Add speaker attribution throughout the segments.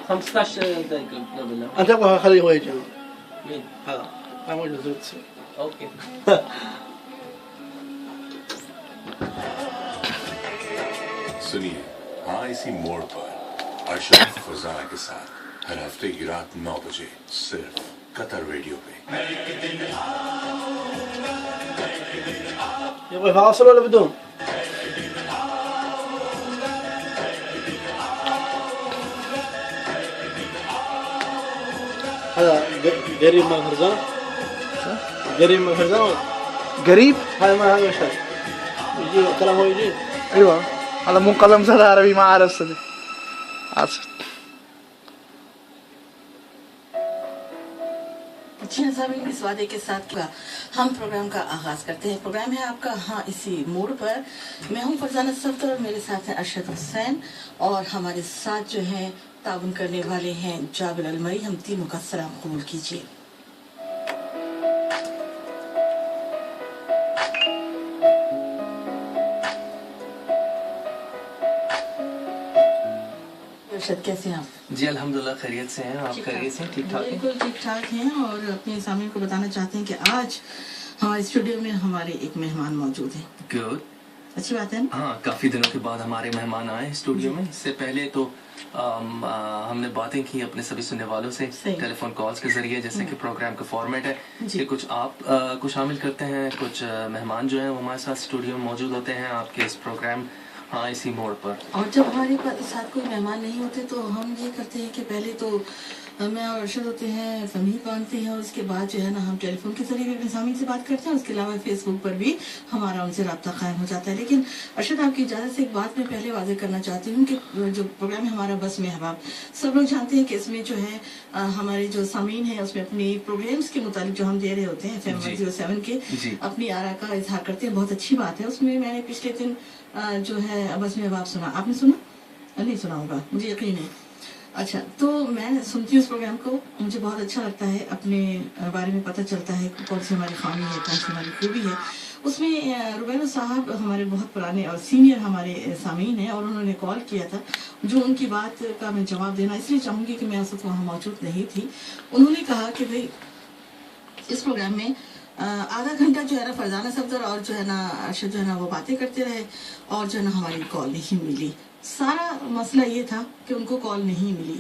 Speaker 1: 15 دقيقة قبل.
Speaker 2: انت ابغى خليه هو يجي.
Speaker 1: مين؟
Speaker 2: هذا ما موجود.
Speaker 1: اوكي.
Speaker 3: سنیے ہاں اسی موڑ پر ارشد فضانہ کے ساتھ ہر ہفتے کی رات 9 بجے صرف قطر ریڈیو پہ.
Speaker 2: يبغى فاصل ولا بدون؟ هذا قريب من فرزان؟ قريب من فرزان؟
Speaker 4: قريب؟
Speaker 2: هذا ما هذا مشهد يجي كلام هو يجي.
Speaker 4: ايوه هذا مو قلم زاد عربي ما اعرف صدق. اسف.
Speaker 5: जी हाँ, इस वादे के साथ हम प्रोग्राम का आगाज करते हैं. प्रोग्राम है आपका हाँ इसी मोड़ पर. मैं हूँ फरजाना सफ्तर और मेरे साथ हैं अरशद हुसैन और हमारे साथ जो है ताउन करने वाले हैं जाबिर अलमरी. हम तीनों का सलाम कबूल कीजिए. अरशद कैसे हैं आप?
Speaker 1: जी अल्हम्दुलिल्लाह खैरियत से हैं. आप खैरियत से ठीक ठाक हैं?
Speaker 5: बिल्कुल ठीक ठाक हैं और अपने सामने को बताना चाहते हैं कि आज हमारे स्टूडियो में हमारे एक मेहमान मौजूद हैं.
Speaker 1: गुड.
Speaker 5: अच्छी बात है ना?
Speaker 1: हाँ, काफ़ी दिनों के बाद हमारे मेहमान आए स्टूडियो में. इससे पहले तो हमने बातें की अपने सभी सुनने वालों से टेलीफोन कॉल्स के जरिए, जैसे कि प्रोग्राम का फॉर्मेट है कि कुछ आप को शामिल करते हैं, कुछ मेहमान जो हैं वो हमारे साथ स्टूडियो में मौजूद होते हैं आपके इस प्रोग्राम हाँ इसी मोड़ पर.
Speaker 5: और जब हमारे साथ कोई मेहमान नहीं होते तो हम ये करते हैं कि पहले तो मैं और अरशद होते हैं, फमीद बांधते हैं और उसके बाद जो है ना हम टेलीफोन के जरिए भी अपने सामने से बात करते हैं. उसके अलावा फेसबुक पर भी हमारा उनसे रब्ता कायम हो जाता है. लेकिन अरशद आपकी इजाज़त से एक बात मैं पहले वाज़ेह करना चाहती हूँ कि जो प्रोग्राम है हमारा बस में अहबाब, सब लोग जानते हैं कि इसमें जो है हमारे जो सामीन है उसमें अपनी प्रोग्राम्स के मुताबिक जो हम दे रहे होते हैं FM 107 के अपनी आरा का इजहार करते हैं. बहुत अच्छी बात है. उसमें मैंने पिछले दिन जो है बस में अहबाब सुना. आपने सुना? नहीं सुना होगा, मुझे यकीन है. अच्छा, तो मैं सुनती हूँ इस प्रोग्राम को, मुझे बहुत अच्छा लगता है. अपने बारे में पता चलता है कौन सी हमारी खामी है, कौन सी हमारी खूबी है. उसमें रुबैना साहब हमारे बहुत पुराने और सीनियर हमारे सामीन हैं और उन्होंने कॉल किया था. जो उनकी बात का मैं जवाब देना इसलिए चाहूँगी कि मैं उस वक्त वहाँ मौजूद नहीं थी. उन्होंने कहा कि भाई इस प्रोग्राम में आधा घंटा जो है ना फरजाना सफ्तर और जो है ना अरशद जो है ना वो बातें करते रहे और जो है ना हमारी कॉल नहीं मिली. सारा मसला ये था कि उनको कॉल नहीं मिली.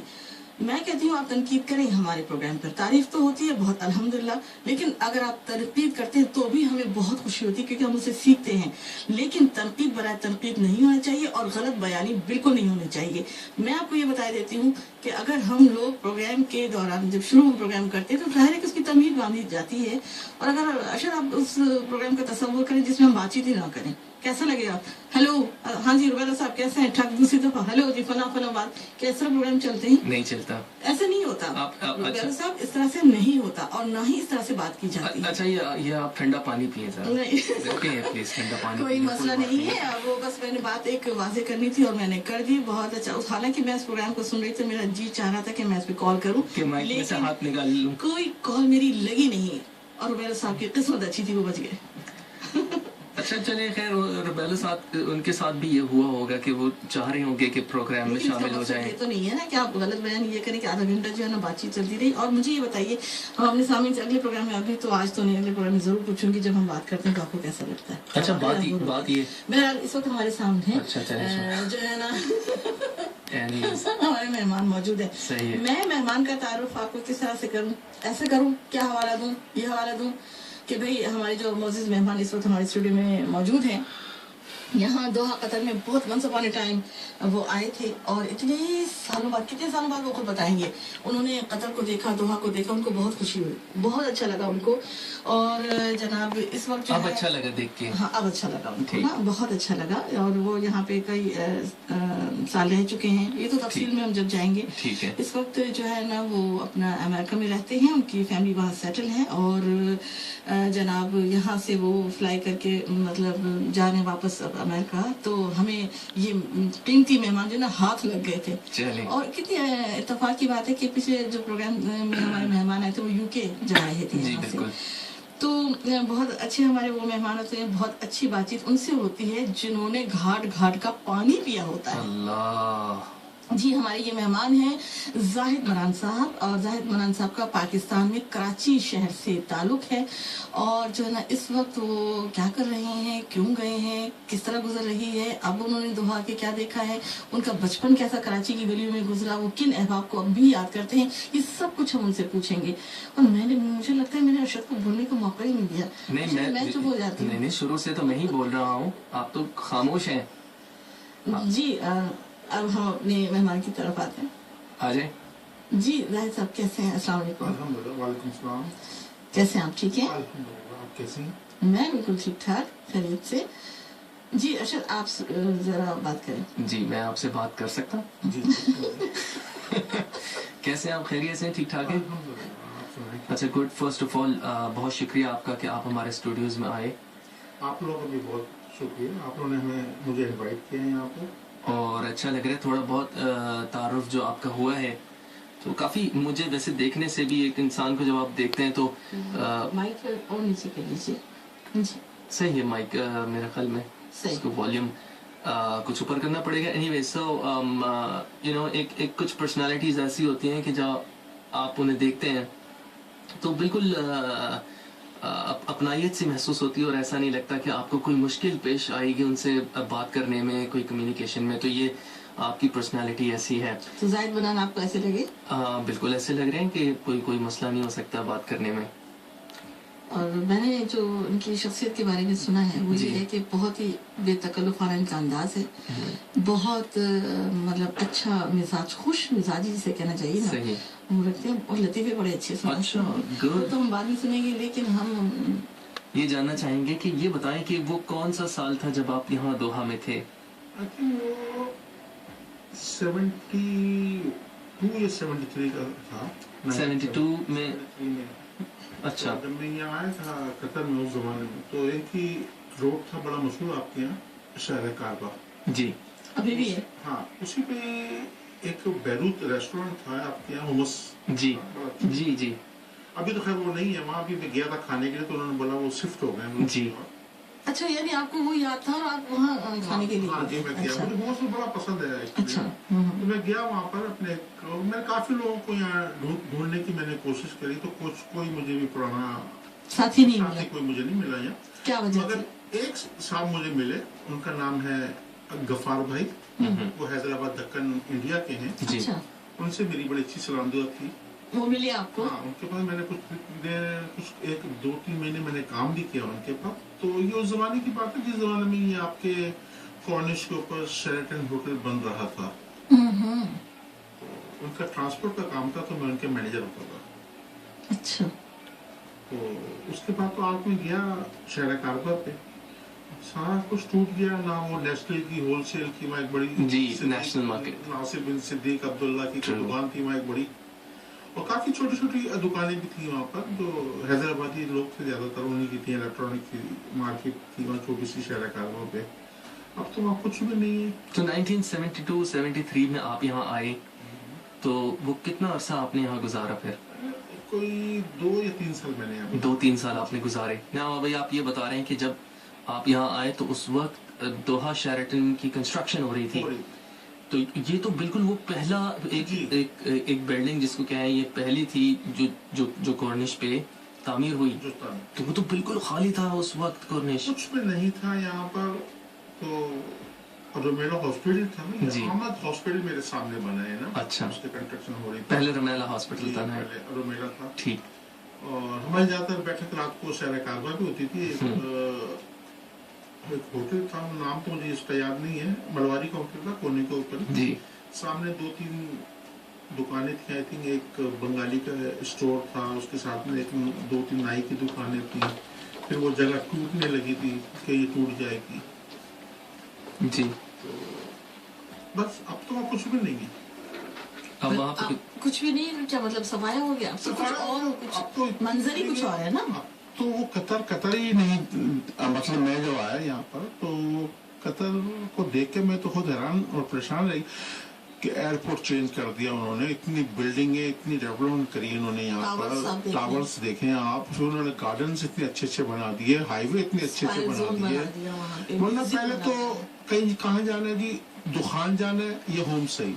Speaker 5: मैं कहती हूँ आप तनकीद करें हमारे प्रोग्राम पर. तारीफ तो होती है बहुत अल्हम्दुलिल्लाह, लेकिन अगर आप तनकीद करते हैं तो भी हमें बहुत खुशी होती है क्योंकि हम उसे सीखते हैं. लेकिन तनकीद बराए तनकीद नहीं होना चाहिए और गलत बयानी बिल्कुल नहीं होनी चाहिए. मैं आपको ये बता देती हूँ कि अगर हम लोग प्रोग्राम के दौरान जब शुरू में प्रोग्राम करते हैं तो ज़ाहिर है कि उसकी तमीज़ बांधी जाती है. और अगर अशर आप उस प्रोग्राम का तसव्वुर करें जिसमें हम बातचीत ही ना करें, कैसा लगेगा? हेलो, हाँ जी रुबैना साहब कैसे हैं? ठग दूसरी दफा हेलो जी फला फला बात. कैसा प्रोग्राम चलते हैं?
Speaker 1: नहीं चलता.
Speaker 5: ऐसे नहीं होता रुबैना साहब, इस तरह से नहीं होता और ना ही इस तरह से बात की जाती है.
Speaker 1: अच्छा, ये आप ठंडा पानी पिए सर. प्लीज ठंडा पानी.
Speaker 5: कोई मसला नहीं है. वो बस मैंने बात एक वाजे करनी थी और मैंने कर दी. बहुत अच्छा. हालांकि मैं इस प्रोग्राम को सुन रही थी, मेरा जी चाह रहा था कि मैं इस पे कॉल करूं,
Speaker 1: लेकिन हाथ निकाल लूं.
Speaker 5: कोई कॉल मेरी लगी नहीं और रुबैना साहब की किस्मत अच्छी थी, वो बच गए.
Speaker 1: अच्छा चलिए, खैर रुबैना साथ उनके साथ भी ये हुआ होगा कि वो चाह रहे होंगे कि प्रोग्राम में शामिल हो जाएं.
Speaker 5: ये तो नहीं है ना कि आप गलत बयान ये करें कि आधा घंटा जो है ना बातचीत चलती रही. और मुझे ये बताइए, हम अपने सामने से अगले प्रोग्राम में, अभी तो आज तो नहीं, अगले प्रोग्राम में जरूर पूछूंगी जब हम बात करते हैं तो आपको कैसा लगता है.
Speaker 1: अच्छा, बात ये
Speaker 5: मेरा इस वक्त हमारे सामने जो है ना हमारे मेहमान मौजूद है. मैं मेहमान का तारुफ आपको किस तरह से करूँ? ऐसे करूँ, क्या हवाला दूँ, ये हवाला दूँ कि भाई हमारे जो मोअज़्ज़िज़ मेहमान इस वक्त हमारे स्टूडियो में मौजूद हैं, यहाँ दोहा कतर में बहुत वंस अपॉन ए टाइम वो आए थे और इतने सालों बाद, कितने सालों बाद वो खुद बताएंगे, उन्होंने कतर को देखा, दोहा को देखा, उनको बहुत खुशी हुई, बहुत अच्छा लगा उनको. और जनाब इस वक्त
Speaker 1: अब अच्छा लगा देख के.
Speaker 5: हाँ, अब अच्छा लगा उनको ना, बहुत अच्छा लगा. और वो यहाँ पे कई साल रह चुके हैं. ये तो तफसील में हम जब जाएंगे.
Speaker 1: ठीक है.
Speaker 5: इस वक्त जो है ना वो अपना अमेरिका में रहते हैं, उनकी फैमिली वहाँ सेटल है और जनाब यहाँ से वो फ्लाई करके मतलब जा रहे हैं वापस अमेरिका. तो हमें ये कीमती मेहमान जो ना हाथ लग गए थे. और कितनी इत्तेफाक की बात है कि पिछले जो प्रोग्राम में हमारे मेहमान आए थे वो यूके जा रहे थे यहाँ से. तो बहुत अच्छे हमारे वो मेहमान होते हैं. बहुत अच्छी बातचीत उनसे होती है जिन्होंने घाट घाट का पानी पिया होता है.
Speaker 1: अल्लाह.
Speaker 5: جی ہمارے یہ مہمان ہیں زاہد منان صاحب، اور زاہد منان صاحب کا پاکستان میں کراچی شہر سے تعلق ہے، اور جو ہے نا اس وقت وہ کیا کر رہے ہیں، کیوں گئے ہیں، کس طرح گزر رہی ہے، اب انہوں نے دوحہ کے کیا دیکھا ہے، ان کا بچپن کیسا کراچی کی گلیوں میں گزرا، وہ کن احباب کو اب بھی یاد کرتے ہیں، یہ سب کچھ ہم ان سے پوچھیں گے۔ اور مجھے لگتا ہے میں نے ارشد کو بولنے کا موقع ہی نہیں دیا،
Speaker 1: نہیں
Speaker 5: میں چپ ہو جاتی ہوں۔
Speaker 1: نہیں شروع سے تو میں ہی بول رہا ہوں، آپ تو خاموش ہیں۔
Speaker 5: جی اب ہم اپنے مہمان کی طرف آتے ہیں۔
Speaker 1: آ جائیں۔
Speaker 5: جی زاہد صاحب کیسے ہیں؟ السلام علیکم۔
Speaker 2: الحمدللہ، وعلیکم السلام۔
Speaker 5: کیسے ہیں آپ؟ ٹھیک ہیں؟
Speaker 2: الحمدللہ، آپ کیسے ہیں؟
Speaker 5: میں بالکل ٹھیک ٹھاک، خیریت سے۔ جی ارشد آپ ذرا بات کریں۔
Speaker 1: جی میں آپ سے بات کر سکتا ہوں؟
Speaker 2: جی
Speaker 1: کیسے آپ؟ خیریت سے؟ ٹھیک ٹھاک ہیں؟
Speaker 2: الحمدللہ، آپ سنائیں۔
Speaker 1: اچھا گڈ۔ فرسٹ آف آل بہت شکریہ آپ کا کہ آپ ہمارے اسٹوڈیوز میں آئے،
Speaker 2: آپ لوگوں کا بھی بہت شکریہ، آپ لوگوں نے مجھے انوائٹ کیا ہے یہاں پہ۔
Speaker 1: اور اچھا لگ رہا ہے تھوڑا بہت تعارف جو آپ کا ہوا ہے، تو کافی مجھے ویسے دیکھنے سے بھی ایک انسان کو جب آپ دیکھتے ہیں تو
Speaker 5: مائک اور نیچے کر لیجیے۔ جی
Speaker 1: صحیح ہے مائک میرے خیال میں
Speaker 5: صحیح۔
Speaker 1: اس کو والیوم کچھ اوپر کرنا پڑے گا۔ Any way so you know ایک کچھ پرسنالٹیز ایسی ہوتی ہیں کہ جب آپ انہیں دیکھتے ہیں تو بالکل اپنائیت سی محسوس ہوتی ہے، اور ایسا نہیں لگتا کہ آپ کو کوئی مشکل پیش آئے گی ان سے بات کرنے میں، کوئی کمیونیکیشن میں۔ تو یہ آپ کی پرسنالٹی ایسی ہے۔
Speaker 5: تو زاہد منان آپ کو ایسے لگے؟
Speaker 1: بالکل ایسے لگ رہے ہیں کہ کوئی مسئلہ نہیں ہو سکتا بات کرنے میں۔
Speaker 5: اور میں نے جو ان کی شخصیت کے بارے میں سنا ہے وہ یہ ہے کہ بہت ہی بے تکلفانہ ان کا انداز ہے، بہت مطلب اچھا مزاج، خوش مزاجی جسے کہنا چاہیے نا،
Speaker 1: صحیح۔
Speaker 5: وہ رکھتے ہیں، اور لطیفے بڑے اچھے سناتے
Speaker 1: اچھا
Speaker 5: ہیں۔
Speaker 1: گڈ۔
Speaker 5: وہ تو ہم بعد میں سنیں گے، لیکن ہم
Speaker 1: یہ جاننا چاہیں گے کہ یہ بتائیں کہ وہ کون سا سال تھا جب آپ یہاں دوحہ میں تھے؟
Speaker 2: I think وہ 72 یا 73 کا تھا۔
Speaker 1: 72 میں؟
Speaker 2: 73 میں۔
Speaker 1: اچھا
Speaker 2: جب میں یہاں آیا تھا قطر میں اس زمانے میں، تو ایک ہی روڈ تھا بڑا مشہور آپ کے یہاں، شہر کعبہ۔
Speaker 1: جی
Speaker 5: ابھی بھی ہے۔
Speaker 2: ہاں، اسی پہ ایک بیروت ریسٹورینٹ تھا آپ کے یہاں، ہمس۔
Speaker 1: جی جی جی
Speaker 2: ابھی تو خیر وہ نہیں ہے وہاں، بھی میں گیا تھا کھانے کے لیے، تو انہوں نے بولا وہ شفٹ ہو گئے۔
Speaker 1: جی۔
Speaker 5: اچھا یعنی آپ کو وہ یاد تھا اور آپ وہاں کھانے کے لیے
Speaker 2: ہاں جی، میں گیا،
Speaker 5: اچھا
Speaker 2: مجھے بہت بڑا پسند ہے actually۔
Speaker 5: اچھا
Speaker 2: تو میں گیا وہاں پر اپنے، میں کافی لوگوں کو یہاں ڈھونڈنے کی میں نے کوشش کری، تو کوئی مجھے بھی پرانا
Speaker 5: ساتھی نہیں
Speaker 2: ساتھی
Speaker 5: ملا،
Speaker 2: کوئی مجھے نہیں ملا یہاں۔
Speaker 5: کیا وجہ
Speaker 2: مگر
Speaker 5: تھی؟
Speaker 2: ایک صاحب مجھے ملے، ان کا نام ہے غفار بھائی، وہ حیدرآباد دکن انڈیا کے ہیں۔
Speaker 1: جی
Speaker 5: اچھا
Speaker 2: ان سے میری بڑی اچھی سلام دعا تھی۔
Speaker 5: وہ ملے آپ کو؟
Speaker 2: ہاں، ان کے پاس میں نے کچھ 1-2-3 مہینے میں نے کام بھی کیا ان کے پاس۔ تو یہ اس زمانے کی بات ہے جس زمانے میں یہ آپ کے کارنش کے اوپر شیرٹن ہوٹل بن رہا تھا، ان کا ٹرانسپورٹ کا کام تھا، تو میں ان کے مینیجر ہوتا تھا۔
Speaker 5: اچھا
Speaker 2: تو اس کے بعد تو آج میں گیا شہر کاربا پہ، سارا کچھ ٹوٹ گیا نا، وہ نیسلے کی ہول سیل کی وہاں ایک بڑی
Speaker 1: جی نیشنل مارکیٹ،
Speaker 2: ناصر بن صدیق عبداللہ کی دکان تھی وہاں ایک بڑی، اور کافی چھوٹی چھوٹی دکانیں بھی تھیں وہاں پر، جو حیدرآبادی لوگ تھے زیادہ تر، انہیں کی تھیں، الیکٹرانک کی مارکیٹ تھی وہاں چھوٹی سی شہر کاربا پہ۔ اب تو وہاں کچھ بھی نہیں ہے۔
Speaker 1: تو 1972-73 میں آپ یہاں آئے، تو وہ کتنا عرصہ آپ نے یہاں گزارا؟ پھر
Speaker 2: کوئی 2 یا 3 سال میں نے یہاں
Speaker 1: 2-3 سال آپ نے گزارے نا بھائی۔ آپ یہ بتا رہے ہیں کہ جب آپ یہاں آئے تو اس وقت دوحہ شیرٹن کی کنسٹرکشن ہو رہی تھی، تو یہ تو بالکل وہ پہلا ایک بلڈنگ جس کو کیا ہے، یہ پہلی تھی جو کورنش پہ تعمیر ہوئی، تو وہ تو بالکل خالی تھا اس وقت کورنش،
Speaker 2: کچھ بھی نہیں تھا یہاں پر۔ تو رومیلا ہاسپٹل تھا نا،
Speaker 1: جی
Speaker 2: احمد ہاسپٹل میرے سامنے بنا ہے نا،
Speaker 1: اچھا
Speaker 2: اس کی کنسٹرکشن ہو رہی تھی۔
Speaker 1: پہلے رمیلا ہاسپٹل تھا نا؟
Speaker 2: پہلے رومیلا تھا،
Speaker 1: ٹھیک۔
Speaker 2: اور ہماری زیادہ تر بیٹھک رات کو شہر کعبہ بھی ہوتی تھی۔ ایک ہوٹل تھا، نام تو مجھے اس کا یاد نہیں ہے، ملواری کا ہوٹل تھا کونے کے اوپر
Speaker 1: جی۔
Speaker 2: سامنے 2-3 دکانیں تھیں، آئی تھنک ایک بنگالی کا اسٹور تھا، اس کے ساتھ میں 2-3 نائی کی دکانیں تھیں۔ پھر وہ جگہ ٹوٹنے لگی تھی کہ یہ ٹوٹ جائے گی،
Speaker 1: جی۔
Speaker 2: بس اب تو وہاں کچھ بھی نہیں ہے۔
Speaker 1: اب وہاں پہ
Speaker 5: کچھ بھی نہیں، کیا مطلب صفایا ہو گیا؟ اب تو کچھ اور، کچھ منظر ہی کچھ اور ہے نا۔
Speaker 2: تو وہ قطر ہی نہیں، مطلب میں جو آیا یہاں پر تو قطر کو دیکھ کے میں تو خود حیران اور پریشان رہی کہ ایئرپورٹ چینج کر دیا انہوں نے، اتنی بلڈنگیں اتنی ڈیولپمنٹ کری انہوں نے یہاں پر، ٹاورز دیکھیں آپ، پھر انہوں نے گارڈنز اتنے اچھے اچھے بنا دیے، ہائی وے اتنے اچھے اچھے بنا دیے۔ ورنہ پہلے تو کہیں کہاں جانا ہے جی، دخان جانا ہے یا ہوم سہی،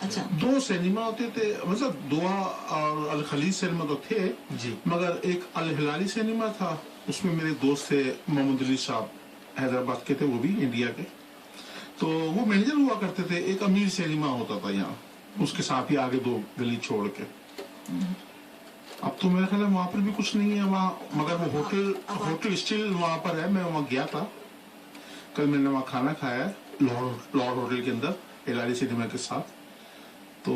Speaker 5: अच्छा
Speaker 2: 2 सिनेमा होते थे, मतलब दुआ और अल खलीज सिनेमा तो थे
Speaker 1: जी।
Speaker 2: मगर एक अल हिलाली सिनेमा था, उसमें मेरे दोस्त थे मोहम्मद अली साहब, हैदराबाद के थे, वो भी इंडिया के, तो वो मैनेजर हुआ करते थे। एक अमीर सिनेमा होता था यहाँ, उसके साथ ही आगे 2 गली छोड़ के। अब तो मेरा ख्याल है वहाँ पर भी कुछ नहीं है वहाँ, मगर वो होटल स्टिल वहाँ पर है। मैं वहाँ गया था कल, मैंने वहाँ खाना खाया है लॉर्ड होटल के अंदर हिलाली सिनेमा के साथ। तो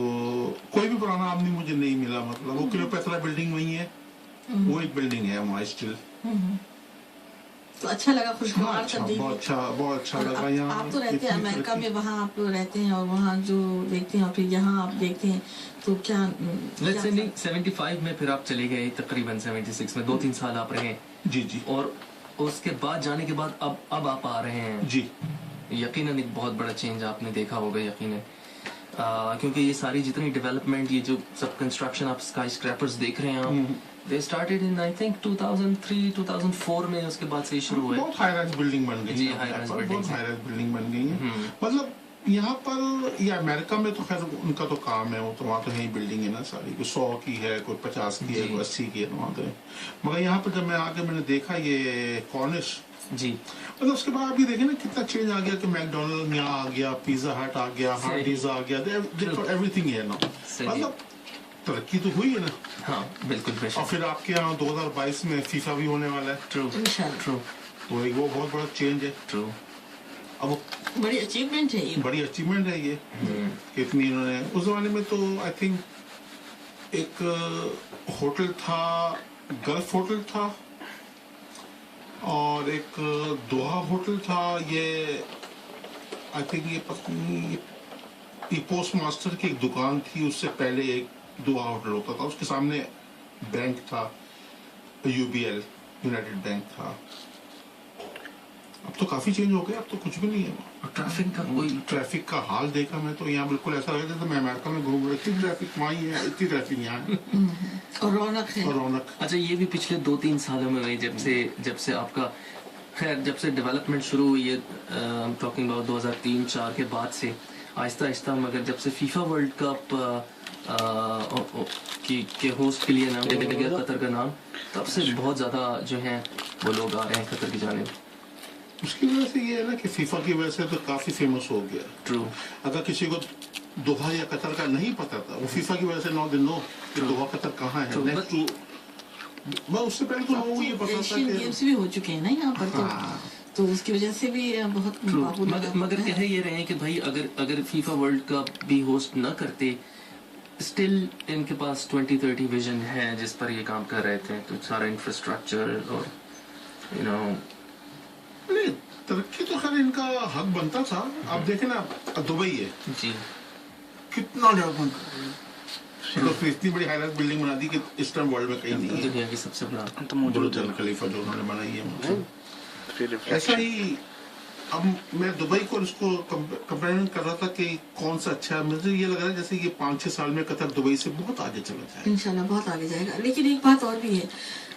Speaker 2: कोई भी पुराना आदमी मुझे नहीं मिला, मतलब वो क्लियोपेत्रा बिल्डिंग वही है, वो एक बिल्डिंग है वहाँ स्टिल।
Speaker 5: तो अच्छा लगा, खुशगवार
Speaker 2: अच्छा,
Speaker 5: तब्दीली।
Speaker 2: बहुत अच्छा
Speaker 5: और
Speaker 2: लगा यहाँ।
Speaker 5: आप तो रहते हैं अमेरिका में, वहाँ आप रहते हैं और वहाँ जो देखते हैं और फिर यहाँ आप देखते हैं, तो क्या
Speaker 1: लेट्स से नहीं 75 में फिर आप चले गए, तकरीबन 76 में 2-3 साल आप रहे।
Speaker 2: जी
Speaker 1: और उसके बाद जाने के बाद अब आप आ रहे हैं
Speaker 2: जी।
Speaker 1: यकीनन एक बहुत बड़ा चेंज आपने देखा होगा यकीनन, क्योंकि ये सारी जितनी डेवलपमेंट, ये जो सब कंस्ट्रक्शन आप स्काई स्क्रैपर्स देख रहे हैं आप, they started in I think 2003-2004 में, उसके बाद से शुरू हुए।
Speaker 2: बहुत हाई राइज बिल्डिंग बन गई
Speaker 1: जी,
Speaker 2: है,
Speaker 1: high-rise
Speaker 2: बहुत
Speaker 1: buildings
Speaker 2: हाई राइज बिल्डिंग बन गई है। मतलब यहाँ पर या अमेरिका में तो खैर उनका तो काम है, वो तो वहाँ तो है ही बिल्डिंग है ना सारी, कोई 100 की है, कोई 50 की है, कोई 80 की है वहाँ तो। मगर यहाँ पर जब मैं आके मैंने देखा ये कॉर्निश
Speaker 1: जी,
Speaker 2: मतलब उसके बाद अभी देखे ना कितना चेंज आ गया कि मैकडोनल्ड यहाँ आ गया, पिज्जा हट आ गया, हार्डीज आ गया, एवरीथिंग है ना, मतलब तरक्की तो हुई है ना।
Speaker 1: हाँ बिल्कुल
Speaker 2: और
Speaker 1: बेशक।
Speaker 2: फिर आपके यहाँ 2022 में फीफा भी होने वाला है,
Speaker 1: ट्रू ट्रू
Speaker 2: तो एक वो बहुत बड़ा चेंज है।
Speaker 1: ट्रू।
Speaker 2: अब
Speaker 5: बड़ी अचीवमेंट है ये।
Speaker 2: बड़ी अचीवमेंट है ये, कितनी इन्होंने उस जमाने में तो आई थिंक एक होटल था, गल्फ होटल था और एक दोहा होटल था, ये आई थिंक ये पत्नी ये पोस्ट मास्टर की एक दुकान थी, उससे पहले एक दोहा होटल होता था, उसके सामने बैंक था, यूबीएल यूनाइटेड बैंक था। अब तो काफी चेंज हो गया, अब तो कुछ भी नहीं है।
Speaker 1: और ट्रैफिक का कोई,
Speaker 2: ट्रैफिक का हाल देखा मैं तो यहाँ बिल्कुल ऐसा लगा जैसे मैं अमेरिका में घूम रहा, इतनी ट्रैफिक वहाँ ही है, इतनी ट्रैफिक यहाँ है
Speaker 5: और रौनक है।
Speaker 2: और रौनक।
Speaker 1: अच्छा ये भी पिछले 2-3 सालों में हुई, जब से आपका खैर जब से डेवलपमेंट शुरू हुई है, टॉकिंग अबाउट 2003-4 के बाद से आहिस्ता आहिस्ता, मगर जब से फीफा वर्ल्ड कप के होस्ट के लिए नाम दे दिया गया कतर का नाम, तब से बहुत ज़्यादा जो है वो लोग आ रहे हैं कतर की जानिब।
Speaker 2: उसकी वजह से ये है ना कि फीफा की वजह से तो काफी फेमस हो गया।
Speaker 1: ट्रू।
Speaker 2: अगर किसी को दोहा या कतर का नहीं पता था, वो फीफा की वजह से नो दिन नो कि दोहा कतर कहाँ है। नेक्स्ट टू मैं उससे पहले तो लोगों को ये पता था
Speaker 5: एशियन
Speaker 2: कि
Speaker 5: गेम्स भी हो चुके हैं ना यहाँ पर, तो उसकी वजह से भी बहुत
Speaker 1: मगर कह ये रहे हैं कि भाई अगर फीफा वर्ल्ड कप भी होस्ट न करते, स्टिल इनके पास 2030 विजन है जिस पर ये काम कर रहे थे, तो सारा इंफ्रास्ट्रक्चर और यू नो
Speaker 2: तरक्की तो खैर इनका हक बनता था। आप देखें ना, दुबई है
Speaker 1: जी,
Speaker 2: कितना डेवलपमेंट तो फिर इतनी बड़ी हाईराइज बिल्डिंग बना दी कि इस टाइम वर्ल्ड में कहीं नहीं है।
Speaker 1: दुनिया की सबसे बड़ा
Speaker 4: तो मौजूद
Speaker 2: बुर्ज अल खलीफा जो उन्होंने बनाई है। ऐसा ही अब मैं दुबई को इसको कंपेयर कर रहा था कि कौन सा अच्छा है। मुझे ये लग रहा है जैसे ये 5-6 साल में कतर दुबई से बहुत आगे चला जाए,
Speaker 5: इंशाल्लाह बहुत आगे जाएगा। लेकिन एक बात और भी है,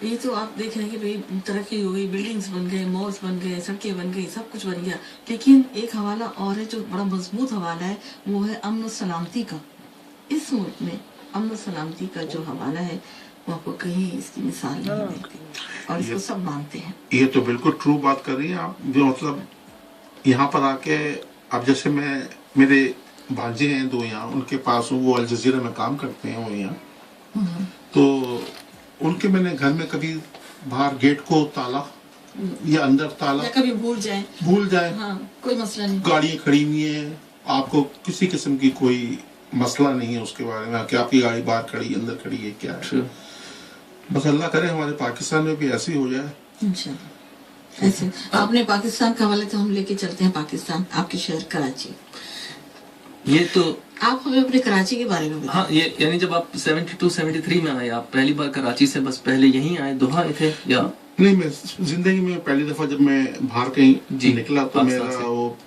Speaker 5: ये तो आप देख रहे हैं कि भाई तरक्की हो गई, बिल्डिंग्स बन गए, मॉल्स बन गए, सड़कें बन गई, सब कुछ बन गया, लेकिन एक हवाला और है जो बड़ा मजबूत हवाला है, वो है अमन और सलामती का। इस मुल्क में अमन और सलामती का जो हवाला है वो आपको कहीं इसकी मिसाल नहीं मिलती, और इसको सब मानते हैं।
Speaker 2: ये तो बिल्कुल ट्रू बात कर रही हैं आप। जो मतलब यहाँ पर आके अब जैसे मैं, मेरे भांजे हैं 2 यहाँ, उनके पास वो अल जजीरा में काम करते हैं वो यहाँ, तो उनके मैंने घर में कभी बाहर गेट को ताला या अंदर ताला
Speaker 5: या कभी भूल जाए, हाँ, कोई मसला नहीं,
Speaker 2: गाड़ियाँ खड़ी हुई है, आपको किसी किस्म की कोई मसला नहीं है उसके बारे में कि आपकी गाड़ी बाहर खड़ी अंदर खड़ी है क्या है। बस अल्लाह करे हमारे पाकिस्तान में भी ऐसे ही हो जाए
Speaker 5: इंशाल्लाह। ऐसे आपने पाकिस्तान का हवाले तो हम लेके चलते हैं पाकिस्तान, आपके शहर कराची।
Speaker 1: ये तो
Speaker 5: आप हमें अपने कराची के बारे में बताएं।
Speaker 1: हाँ, ये यानी जब आप 72-73 में आए, आप पहली बार कराची से बस पहले यहीं आए, दोहा आए थे या
Speaker 2: नहीं? मैं जिंदगी में पहली दफा जब मैं बाहर कहीं निकला तो
Speaker 1: पाकिस्तान
Speaker 2: मेरा
Speaker 1: से।
Speaker 2: वो